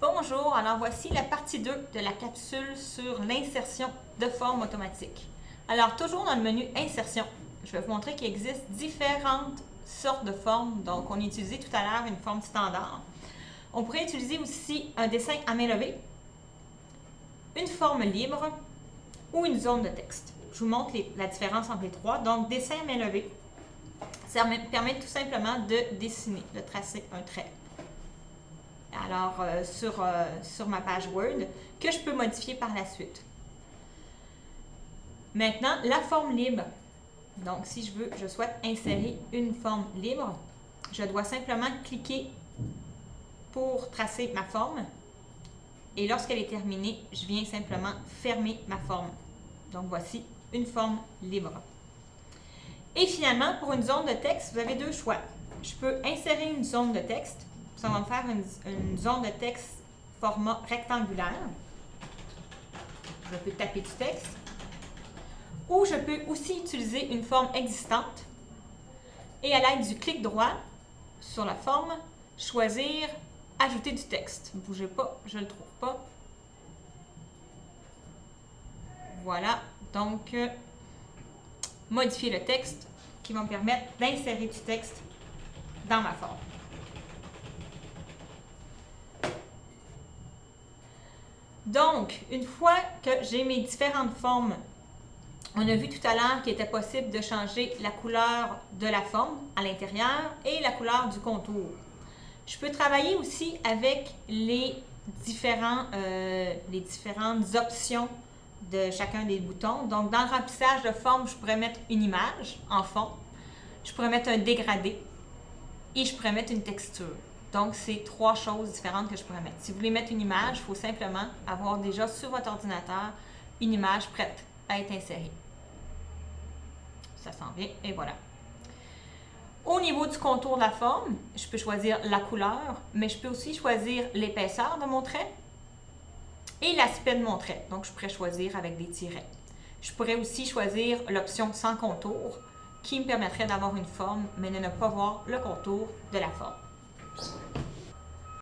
Bonjour, alors voici la partie 2 de la capsule sur l'insertion de formes automatiques. Alors toujours dans le menu Insertion, je vais vous montrer qu'il existe différentes sortes de formes. Donc on a utilisé tout à l'heure une forme standard. On pourrait utiliser aussi un dessin à main levée, une forme libre ou une zone de texte. Je vous montre la différence entre les trois. Donc dessin à main levée, ça permet tout simplement de dessiner, de tracer un trait. Alors, sur ma page Word, que je peux modifier par la suite. Maintenant, la forme libre. Donc, si je souhaite insérer une forme libre, je dois simplement cliquer pour tracer ma forme. Et lorsqu'elle est terminée, je viens simplement fermer ma forme. Donc, voici une forme libre. Et finalement, pour une zone de texte, vous avez deux choix. Je peux insérer une zone de texte. Ça va me faire une zone de texte format rectangulaire. Je peux taper du texte. Ou je peux aussi utiliser une forme existante et à l'aide du clic droit sur la forme, choisir « Ajouter du texte ». Ne bougez pas, je ne le trouve pas. Voilà, donc modifier le texte qui va me permettre d'insérer du texte dans ma forme. Donc, une fois que j'ai mes différentes formes, on a vu tout à l'heure qu'il était possible de changer la couleur de la forme à l'intérieur et la couleur du contour. Je peux travailler aussi avec les différentes options de chacun des boutons. Donc, dans le remplissage de forme, je pourrais mettre une image en fond, je pourrais mettre un dégradé et je pourrais mettre une texture. Donc, c'est trois choses différentes que je pourrais mettre. Si vous voulez mettre une image, il faut simplement avoir déjà sur votre ordinateur une image prête à être insérée. Ça s'en vient et voilà. Au niveau du contour de la forme, je peux choisir la couleur, mais je peux aussi choisir l'épaisseur de mon trait et l'aspect de mon trait. Donc, je pourrais choisir avec des tirets. Je pourrais aussi choisir l'option sans contour qui me permettrait d'avoir une forme, mais de ne pas voir le contour de la forme.